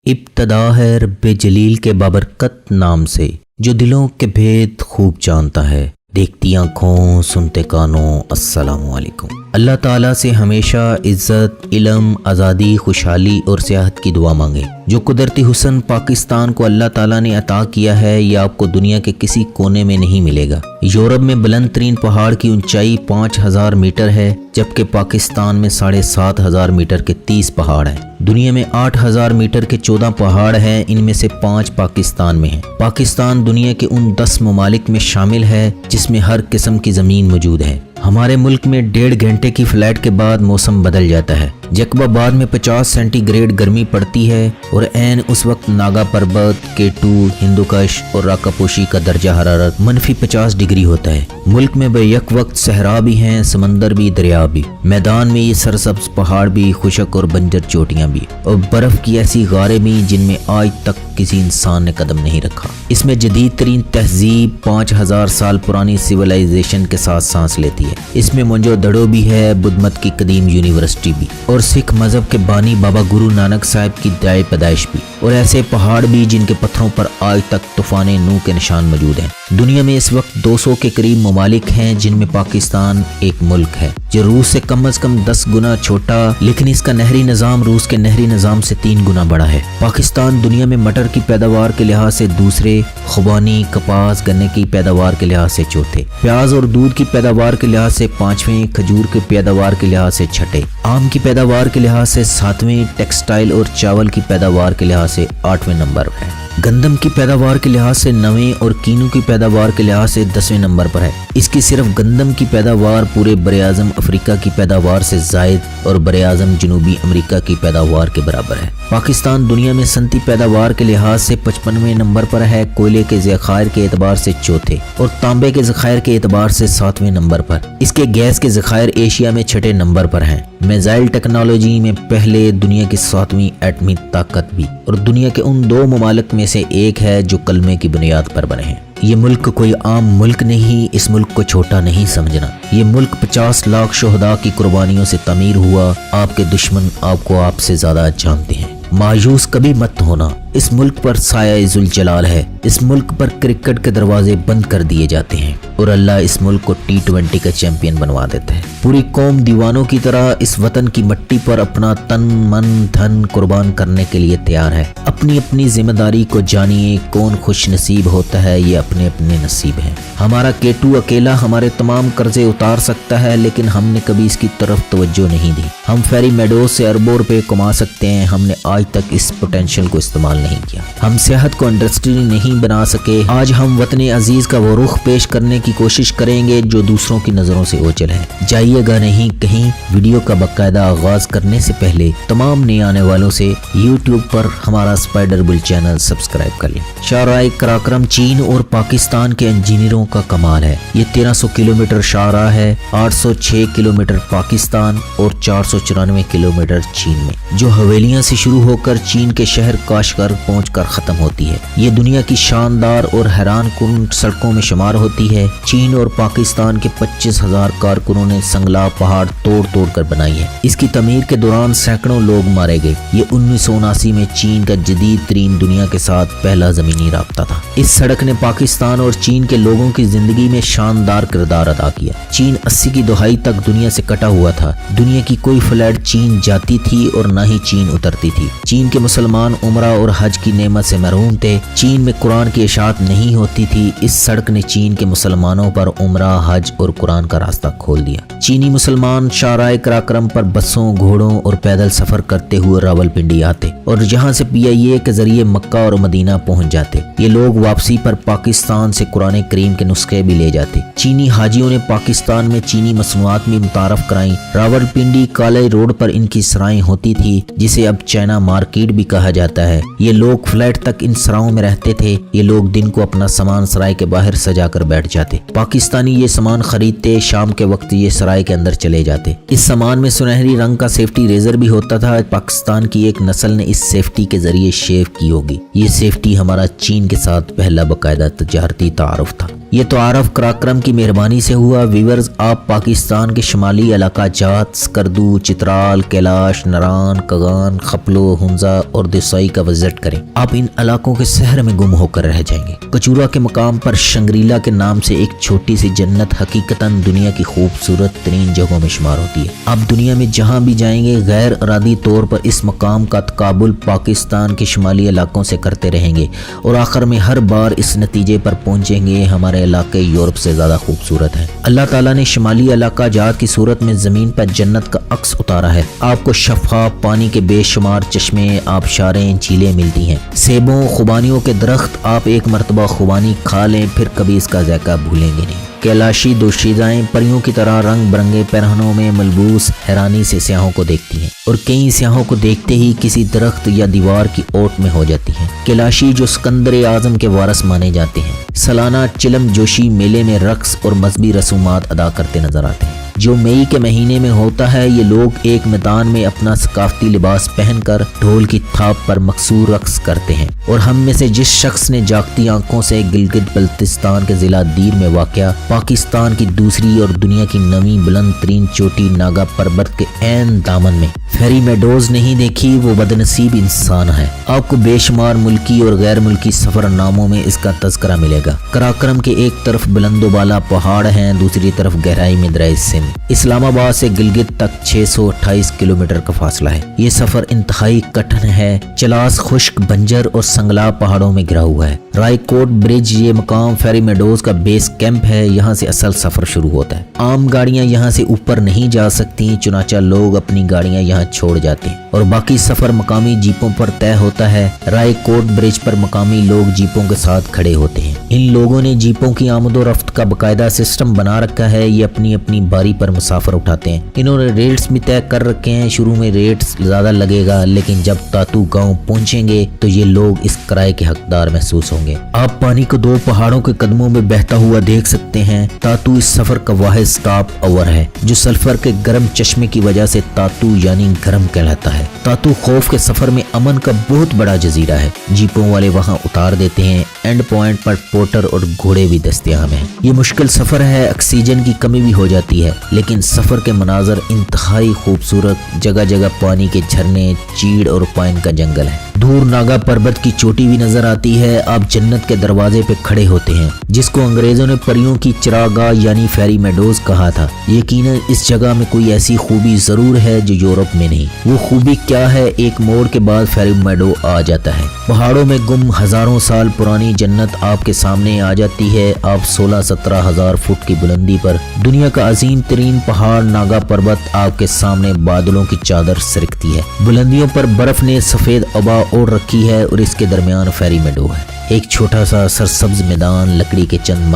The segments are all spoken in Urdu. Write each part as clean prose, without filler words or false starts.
ابتدا ہے رب جلیل کے بابرکت نام سے، جو دلوں کے بھید خوب جانتا ہے، دیکھتی آنکھوں سنتے کانوں۔ السلام علیکم۔ اللہ تعالیٰ سے ہمیشہ عزت، علم، آزادی، خوشحالی اور صحت کی دعا مانگیں۔ جو قدرتی حسن پاکستان کو اللہ تعالیٰ نے عطا کیا ہے، یہ آپ کو دنیا کے کسی کونے میں نہیں ملے گا۔ یورپ میں بلند ترین پہاڑ کی اونچائی 5000 میٹر ہے، جبکہ پاکستان میں 7500 میٹر کے 30 پہاڑ ہیں۔ دنیا میں 8000 میٹر کے 14 پہاڑ ہیں، ان میں سے 5 پاکستان میں ہیں۔ پاکستان دنیا کے ان 10 ممالک میں شامل ہے جس میں ہر قسم کی زمین موجود ہے۔ ہمارے ملک میں 1.5 گھنٹے کی فلائٹ کے بعد موسم بدل جاتا ہے۔ جقبہ آباد میں 50 سینٹی گریڈ گرمی پڑتی ہے اور عین اس وقت ناگا پربت، K2، ہندوکش اور راکا پوشی کا درجہ حرارت -50 ڈگری ہوتا ہے۔ ملک میں بے یک وقت صحرا بھی ہیں، سمندر بھی، دریا بھی، میدان میں یہ سرسبز پہاڑ بھی، خشک اور بنجر چوٹیاں بھی، اور برف کی ایسی غاریں بھی جن میں آج تک کسی انسان نے قدم نہیں رکھا۔ اس میں جدید ترین تہذیب 5000 سال پرانی سویلائزیشن کے ساتھ سانس لیتی ہے۔ اس میں موہنجو دڑو بھی ہے، بدھ مت کی قدیم یونیورسٹی بھی، اور سکھ مذہب کے بانی بابا گرو نانک صاحب کی جائے پیدائش بھی، اور ایسے پہاڑ بھی جن کے پتھروں پر آج تک طوفان نوح کے نشان موجود ہیں۔ دنیا میں اس وقت 200 کے قریب ممالک ہیں، جن میں پاکستان ایک ملک ہے جو روس سے کم از کم 10 گنا چھوٹا، لیکن اس کا نہری نظام روس کے نہری نظام سے 3 گنا بڑا ہے۔ پاکستان دنیا میں مٹر کی پیداوار کے لحاظ سے دوسرے، خوبانی، کپاس، گنے کی پیداوار کے لحاظ سے چوتھے، پیاز اور دودھ کی پیداوار کے لحاظ سے 5ویں، کھجور کی پیداوار کے لحاظ سے 6، آم کی پیداوار کے لحاظ سے 7ویں، ٹیکسٹائل اور چاول کی پیداوار کے لحاظ سے 8ویں نمبر پر ہے۔ گندم کی پیداوار کے لحاظ سے 9ویں اور کینو کی پیداوار کے لحاظ سے 10ویں نمبر پر ہے۔ اس کی صرف گندم کی پیداوار پورے براعظم افریقہ کی پیداوار سے زائد اور براعظم جنوبی امریکہ کی پیداوار کے برابر ہے۔ پاکستان دنیا میں صنعتی پیداوار کے لحاظ سے 55ویں نمبر پر ہے، کوئلے کے ذخائر کے اعتبار سے چوتھے اور تانبے کے ذخائر کے اعتبار سے 7ویں نمبر پر۔ اس کے گیس کے ذخائر ایشیا میں 6 نمبر پر ہیں۔ میزائل ٹیکنالوجی میں پہلے، دنیا کی 7ویں ایٹمی طاقت بھی، اور دنیا کے ان 2 ممالک میں سے ایک ہے جو کلمے کی بنیاد پر بنے ہیں۔ یہ ملک کوئی عام ملک نہیں، اس ملک کو چھوٹا نہیں سمجھنا۔ یہ ملک 50 لاکھ شہداء کی قربانیوں سے تعمیر ہوا۔ آپ کے دشمن آپ کو آپ سے زیادہ جانتے ہیں۔ مایوس کبھی مت ہونا، اس ملک پر سایہ ذوالجلال ہے۔ اس ملک پر کرکٹ کے دروازے بند کر دیے جاتے ہیں اور اللہ اس ملک کو T20 کا چیمپئن بنوا دیتا ہے۔ پوری قوم دیوانوں کی طرح اس وطن کی مٹی پر اپنا تن، من، دھن قربان کرنے کے لیے تیار ہے۔ اپنی اپنی ذمہ داری کو جانیے، کون خوش نصیب ہوتا ہے، یہ اپنے اپنے نصیب ہیں۔ ہمارا K2 اکیلا ہمارے تمام قرضے اتار سکتا ہے، لیکن ہم نے کبھی اس کی طرف توجہ نہیں دی۔ ہم فیری میڈوز سے اربوں روپے کما سکتے ہیں، ہم نے آج تک اس پوٹینشل کو استعمال نہیں کیا۔ ہم صحت کو انڈسٹری نہیں بنا سکے۔ آج ہم وطن عزیز کا وہ رخ پیش کرنے کی کوشش کریں گے جو دوسروں کی نظروں سے اوجھل ہے۔ جائیے گا نہیں کہیں۔ ویڈیو کا باقاعدہ آغاز کرنے سے پہلے تمام نئے آنے والوں سے YouTube پر ہمارا اسپائڈر بل چینل سبسکرائب کر لیں۔ شاہراہ قراقرم چین اور پاکستان کے انجینئروں کا کمال ہے۔ یہ 1300 کلومیٹر شاہراہ ہے، 806 کلومیٹر پاکستان اور 494 کلومیٹر چین میں، جو حویلیاں سے شروع ہو کر چین کے شہر کاشغر پہنچ کر ختم ہوتی ہے۔ یہ دنیا کی شاندار اور حیران کن سڑکوں میں شمار ہوتی ہے۔ چین اور پاکستان کے 25,000 کارکنوں نے سنگلا پہاڑ توڑ توڑ کر بنائی ہے۔ اس کی تعمیر کے دوران سینکڑوں لوگ مارے گئے۔ یہ 1979 میں چین کا جدید ترین دنیا کے ساتھ پہلا زمینی رابطہ تھا۔ اس سڑک نے پاکستان اور چین کے لوگوں کی زندگی میں شاندار کردار ادا کیا۔ چین 80 کی دہائی تک دنیا سے کٹا ہوا تھا۔ دنیا کی کوئی فلائٹ چین جاتی تھی اور نہ ہی چین اترتی تھی۔ چین کے مسلمان عمرہ اور حج کی نعمت سے محروم تھے۔ چین میں قرآن کی اشاعت نہیں ہوتی تھی۔ اس سڑک نے چین کے مسلمانوں پر عمرہ، حج اور قرآن کا راستہ کھول دیا۔ چینی مسلمان شاہراہ قراقرم پر بسوں، گھوڑوں اور پیدل سفر کرتے ہوئے راولپنڈی آتے اور جہاں سے PIA کے ذریعے مکہ اور مدینہ پہنچ جاتے۔ یہ لوگ واپسی پر پاکستان سے قرآن کریم کے نسخے بھی لے جاتے۔ چینی حاجیوں نے پاکستان میں چینی مصنوعات بھی متعارف کرائیں۔ راولپنڈی کالے روڈ پر ان کی سرائیں ہوتی تھی، جسے اب چائنا مارکیٹ بھی کہا جاتا ہے۔ یہ لوگ فلائٹ تک ان سراؤں میں رہتے تھے۔ یہ لوگ دن کو اپنا سامان سرائے کے باہر سجا کر بیٹھ جاتے۔ پاکستانی یہ سامان خریدتے، شام کے وقت یہ سرائے کے اندر چلے جاتے۔ اس سامان میں سنہری رنگ کا سیفٹی ریزر بھی ہوتا تھا۔ پاکستان کی ایک نسل نے اس سیفٹی کے ذریعے شیو کی ہوگی۔ یہ سیفٹی ہمارا چین کے ساتھ پہلا باقاعدہ تجارتی تعارف تھا۔ یہ تو عارف کراکرم کی مہربانی سے ہوا۔ ویورز، آپ پاکستان کے شمالی علاقہ جات سکردو، چترال، کیلاش، نران، کگان، خپلو، ہنزا اور دسائی کا وزٹ کریں۔ آپ ان علاقوں کے صحرا میں گم ہو کر رہ جائیں گے۔ کچورا کے مقام پر شنگریلا کے نام سے ایک چھوٹی سی جنت حقیقتاً دنیا کی خوبصورت ترین جگہوں میں شمار ہوتی ہے۔ آپ دنیا میں جہاں بھی جائیں گے غیر ارادی طور پر اس مقام کا تقابل پاکستان کے شمالی علاقوں سے کرتے رہیں گے اور آخر میں ہر بار اس نتیجے پر پہنچیں گے ہمارے علاقے یورپ سے زیادہ خوبصورت ہیں۔ اللہ تعالیٰ نے شمالی علاقہ جات کی صورت میں زمین پر جنت کا عکس اتارا ہے۔ آپ کو شفاف پانی کے بے شمار چشمے، آبشاریں، جھیلیں ملتی ہیں، سیبوں، خوبانیوں کے درخت۔ آپ ایک مرتبہ خوبانی کھا لیں پھر کبھی اس کا ذائقہ بھولیں گے نہیں۔ کیلاشی دوشیزائیں پریوں کی طرح رنگ برنگے پہنوں میں ملبوس حیرانی سے سیاحوں کو دیکھتی ہیں اور کئی سیاحوں کو دیکھتے ہی کسی درخت یا دیوار کی اوٹ میں ہو جاتی ہیں۔ کیلاشی جو سکندر اعظم کے وارث مانے جاتے ہیں، سالانہ چلم جوشی میلے میں رقص اور مذہبی رسومات ادا کرتے نظر آتے ہیں جو مئی کے مہینے میں ہوتا ہے۔ یہ لوگ ایک میدان میں اپنا ثقافتی لباس پہن کر ڈھول کی تھاپ پر مکسور رقص کرتے ہیں اور ہم میں سے جس شخص نے جاگتی آنکھوں سے گلگت بلتستان کے ضلع دیر میں واقع پاکستان کی دوسری اور دنیا کی نویں بلند ترین چوٹی ناگا پربت کے عین دامن میں فیری میڈوز نہیں دیکھی، وہ بدنصیب انسان ہے۔ آپ کو بے شمار ملکی اور غیر ملکی سفر ناموں میں اس کا تذکرہ ملے گا۔ کراکرم کے ایک طرف بلند و بالا پہاڑ ہیں، دوسری طرف گہرائی میں دریا سندھ۔ اسلام آباد سے گلگت تک 628 کلومیٹر کا فاصلہ ہے۔ یہ سفر انتہائی کٹھن ہے۔ چلاس خشک بنجر اور سنگلاب پہاڑوں میں گھرا ہوا ہے۔ رائے کوٹ برج یہ مقام فیری میڈوز کا بیس کیمپ ہے، یہاں سے اصل سفر شروع ہوتا ہے۔ عام گاڑیاں یہاں سے اوپر نہیں جا سکتی، چنانچہ لوگ اپنی گاڑیاں یہاں چھوڑ جاتے ہیں اور باقی سفر مقامی جیپوں پر طے ہوتا ہے۔ رائے کوٹ برج پر مقامی لوگ جیپوں کے ساتھ کھڑے ہوتے ہیں۔ ان لوگوں نے جیپوں کی آمد و رفت کا باقاعدہ سسٹم بنا رکھا ہے۔ یہ اپنی اپنی باری پر مسافر اٹھاتے ہیں۔ انہوں نے ریٹس بھی طے کر رکھے ہیں۔ شروع میں ریٹس زیادہ لگے گا لیکن جب تاتو گاؤں پہنچیں گے تو یہ لوگ اس کرائے کے حقدار محسوس ہوں گے۔ آپ پانی کو دو پہاڑوں کے قدموں میں بہتا ہوا دیکھ سکتے ہیں۔ تاتو اس سفر کا واحد سٹاپ اوور ہے جو سلفر کے گرم چشمے کی وجہ سے تاتو یعنی گرم کہلاتا ہے۔ تاتو خوف کے سفر میں امن کا بہت بڑا جزیرہ ہے۔ جیپوں والے وہاں اتار دیتے ہیں۔ اینڈ پوائنٹ پر پورٹر اور گھوڑے بھی دستیاب ہیں۔ یہ مشکل سفر ہے، آکسیجن کی کمی بھی ہو جاتی ہے لیکن سفر کے مناظر انتہائی خوبصورت، جگہ جگہ پانی کے جھرنے، چیڑ اور پائن کا جنگل ہے۔ دور ناگا پربت کی چوٹی بھی نظر آتی ہے۔ آپ جنت کے دروازے پہ کھڑے ہوتے ہیں جس کو انگریزوں نے پریوں کی چراگاہ یعنی فیری میڈوز کہا تھا۔ یقیناً اس جگہ میں کوئی ایسی خوبی ضرور ہے جو یورپ میں نہیں۔ وہ خوبی کیا ہے؟ ایک موڑ کے بعد فیری میڈو آ جاتا ہے۔ پہاڑوں میں گم ہزاروں سال پرانی جنت آپ کے سامنے آ جاتی ہے۔ آپ 16-17 ہزار فٹ کی بلندی پر دنیا کا عظیم ترین پہاڑ ناگا پربت آپ کے سامنے بادلوں کی چادر سرکتی ہے۔ بلندیوں پر برف نے سفید ابا اوڑھ رکھی ہے اور اس کے درمیان فیری میڈو ہے۔ ایک چھوٹا سا سرسبز میدان، لکڑی کے چند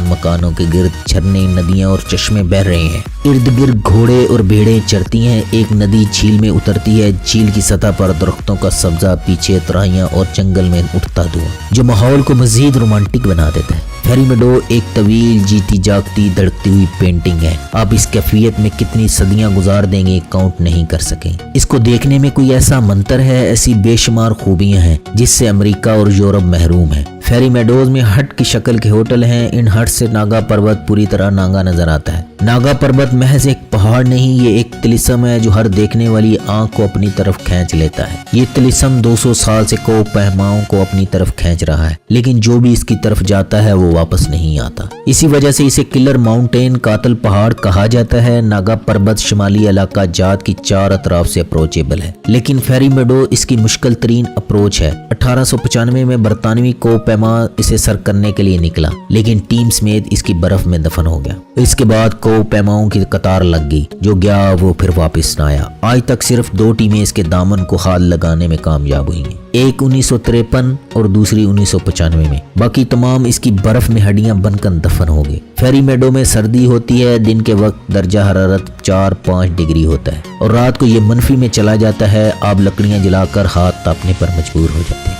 مکانوں کے گرد جھرنے، ندیاں اور چشمے بہہ رہے ہیں۔ ارد گرد گھوڑے اور بھیڑیں چرتی ہیں۔ ایک ندی جھیل میں اترتی ہے۔ جھیل کی سطح پر درختوں کا سبزہ، پیچھے تراہیاں اور جنگل میں اٹھتا دھواں جو ماحول کو مزید رومانٹک بنا دیتا ہے۔ فیری میڈو ایک طویل، جیتی جاگتی، دھڑکتی ہوئی پینٹنگ ہے۔ آپ اس کیفیت میں کتنی صدیاں گزار دیں گے کاؤنٹ نہیں کر سکیں۔ اس کو دیکھنے میں کوئی ایسا منتر ہے، ایسی بے شمار خوبیاں ہیں جس سے امریکہ اور یورپ محروم ہے۔ فیری میڈوز میں ہٹ کی شکل کے ہوٹل ہیں۔ ان ہٹ سے ناگا پربت پوری طرح ناگا نظر آتا ہے۔ ناگا پربت محض ایک پہاڑ نہیں، یہ ایک طلسم ہے جو ہر دیکھنے والی آنکھ کو اپنی طرف کھینچ لیتا ہے۔ یہ طلسم 200 سال سے کو پہماؤں کو اپنی طرف کھینچ رہا ہے لیکن جو بھی اس کی طرف جاتا ہے وہ واپس نہیں آتا۔ اسی وجہ سے اسے کلر ماؤنٹین، قاتل پہاڑ کہا جاتا ہے۔ ناگا پربت شمالی علاقہ جات کی چار اطراف سے اپروچیبل ہے لیکن فیری میڈو اس کی مشکل ترین اپروچ ہے۔ 1895 میں برطانوی کو پیما اسے سر کرنے کے لیے نکلا لیکن ٹیم سمیت اس کی برف میں دفن ہو گیا۔ اس کے بعد کو پیماؤں کی قطار لگ گئی، جو گیا وہ پھر واپس نہ آیا۔ آج تک صرف 2 ٹیمیں اس کے دامن کو ہاتھ لگانے میں کامیاب ہوئی ہیں، ایک 1953 اور دوسری 1995 میں۔ باقی تمام اس کی برف میں ہڈیاں بن کر دفن ہو گئے۔ فیری میڈو میں سردی ہوتی ہے، دن کے وقت درجہ حرارت 4-5 ڈگری ہوتا ہے اور رات کو یہ منفی میں چلا جاتا ہے۔ آپ لکڑیاں جلا کر ہاتھ تاپنے پر مجبور ہو جاتے ہیں۔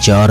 4